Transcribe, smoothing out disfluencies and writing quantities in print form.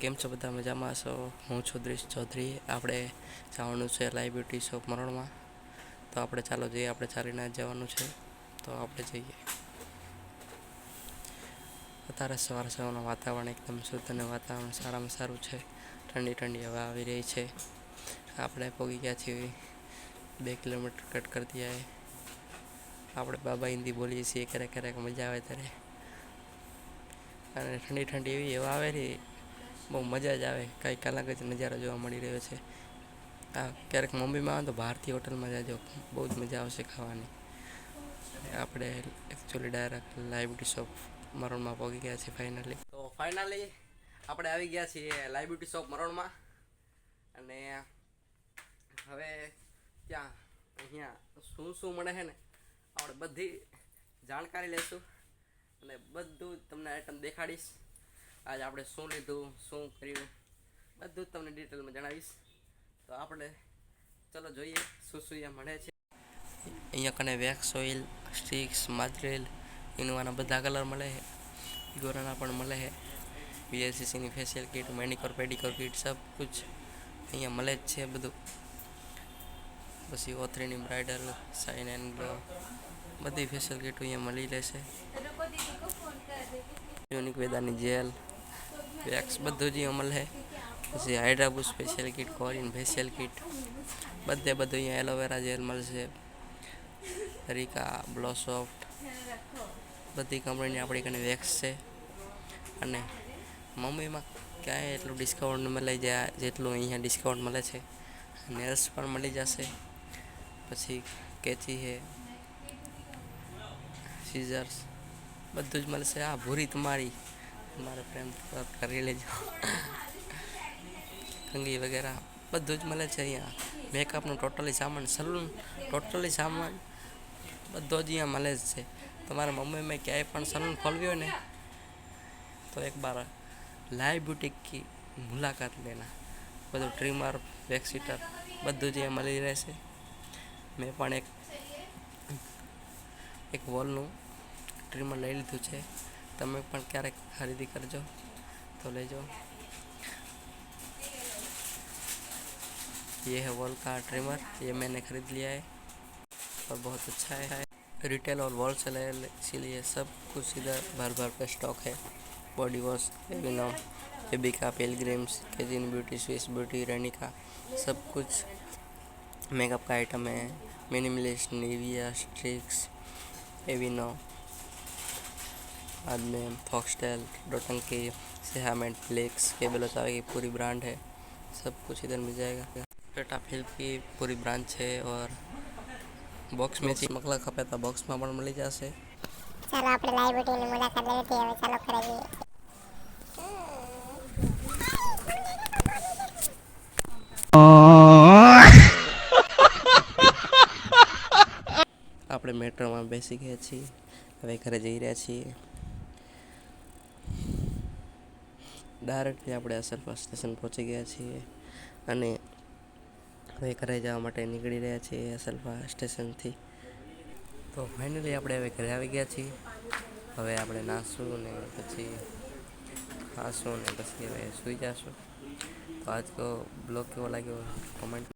કેમ છો બધા મજામાં છો? હું છું દ્રિશ ચૌધરી. આપણે જવાનું છે લાઈવ બ્યુટી શોપ મરોડમાં. તો આપણે ચાલો જઈએ, આપણે ચાલીને જવાનું છે તો આપણે જઈએ. અત્યારે સવારનું વાતાવરણ એકદમ શુદ્ધ અને વાતાવરણ સારામાં સારું છે. ઠંડી ઠંડી હવા આવી રહી છે. આપણે પહોંચી ગયા છીએ 2 કિલોમીટર કટ કરી દિયા. આપણે બાબા હિન્દી બોલીએ છીએ ક્યારેક ક્યારેક મજા આવે ત્યારે. અને ઠંડી ઠંડી એવી હવા આવે રહી, બહુ મજા જ આવે. કંઈક અલગ જ નજારો જોવા મળી રહ્યો છે. ક્યારેક મુંબઈમાં આવે તો બહારથી હોટલમાં જાજો, બહુ જ મજા આવશે ખાવાની. આપણે actually direct live beauty shop મરોડમાં પહોંચી ગયા છીએ ફાઇનલી. તો ફાઇનલી આપણે આવી ગયા છીએ લાઈવ બ્યુટી શોપ મરોડમાં. અને હવે ત્યાં અહીંયા શું મળે છે ને, આપણે બધી જાણકારી લેશું અને બધું તમને આઈટમ દેખાડીશ. આજે આપણે શું લીધું, શું કર્યું, બધું જ તમને ડિટેલમાં જણાવીશ. તો આપણે ચલો જોઈએ શું અહીંયા મળે છે. અહીંયા કને વેક્સ ઓઇલ, સ્ટિક્સ, માત્રેલ, ઇનોવાના બધા કલર મળે છે. ઇગોરાના પણ મળે છે. VLCCની ફેશિયલ કિટ, મેનિકોર પેડિકોર કિટ સબ કુછ અહીંયા મળે જ છે બધું. પછી O3ની બ્રાઇડલ, શાઇન એન્ડ ગ્લો બધી ફેશિયલ કિટ અહીંયા મળી રહેશે. યુનિક વેદાની જેલ, વેક્સ બધું જ અહીંયા મળે. પછી હાઇડ્રાબુ special kit, Korean facial kit બધું અહીંયા. એલોવેરા જેલ મળશે, રીકા, બ્લોસોફ્ટ બધી કંપનીની આપણી કને વેક્સ છે. અને મમ્મીમાં ક્યાંય એટલું ડિસ્કાઉન્ટ મળે જાય જેટલું અહીંયા ડિસ્કાઉન્ટ મળે છે. નેલ્સ પણ મળી જશે. પછી કેચી છે, સીઝર્સ બધું જ મળશે. આ ભૂરી તમારી મારા પ્રેમ કરી લેજો. કંગી વગેરે બધું જ મળે છે અહીંયા. મેકઅપનું ટોટલી સામાન, સલૂન ટોટલી સામાન બધો જ અહીંયા મળે જ છે. તમારા મમ્મીમાં ક્યાંય પણ સલૂન ખોલવી હોય ને તો એક બાર લાઈવ બ્યુટી કી મુલાકાત લેના. બધું ટ્રીમર, વેક્સિટર બધું જ અહીંયા મળી રહેશે. મેં પણ એક વોલનું ટ્રીમર લઈ લીધું છે. તમે પણ ક્યારેક ખરીદી કરજો તો લેજો. ये है वॉल का ट्रिमर, ये मैंने खरीद लिया है और बहुत अच्छा है. रिटेल और होलसेल है, इसीलिए सब कुछ इधर भर भर का स्टॉक है. बॉडी वॉश, एविनो, एबिका, पिलग्रिम्स, केजिन ब्यूटी, स्विस ब्यूटी, रेनिका सब कुछ मेकअप का आइटम है. मिनिमलिस्ट, निविया, स्ट्रिक्स, एविनो, बाद में फॉक्सटेल, डोटंकी, सेहामेंट, फ्लेक्स, केबलोचावे की पूरी ब्रांड है. सब कुछ इधर मिल जाएगा. पेटाफिल की पूरी ब्रांच है और બોક્સ મેં મકલા ખપે તો બોક્સમાં પણ મળી જશે. ચાલો આપણે લાઈવ બ્યુટીની મુલાકાત લેવી હવે ચાલો કરાવીએ. આપણે મેટ્રોમાં બેસી ગયા છીએ, હવે ઘરે જઈ રહ્યા છીએ. ડાયરેક્ટલી આપણે અસરપા સ્ટેશન પહોંચી ગયા છીએ અને હવે ઘરે જવા માટે નીકળી રહ્યા છીએ અસરપા સ્ટેશનથી. તો ફાઇનલી આપણે હવે ઘરે આવી ગયા છીએ. હવે આપણે નાશું ને પછી ખાશું ને પછી હવે સૂઈ જશું. તો આજ તો બ્લોગ કેવો લાગ્યો કમેન્ટ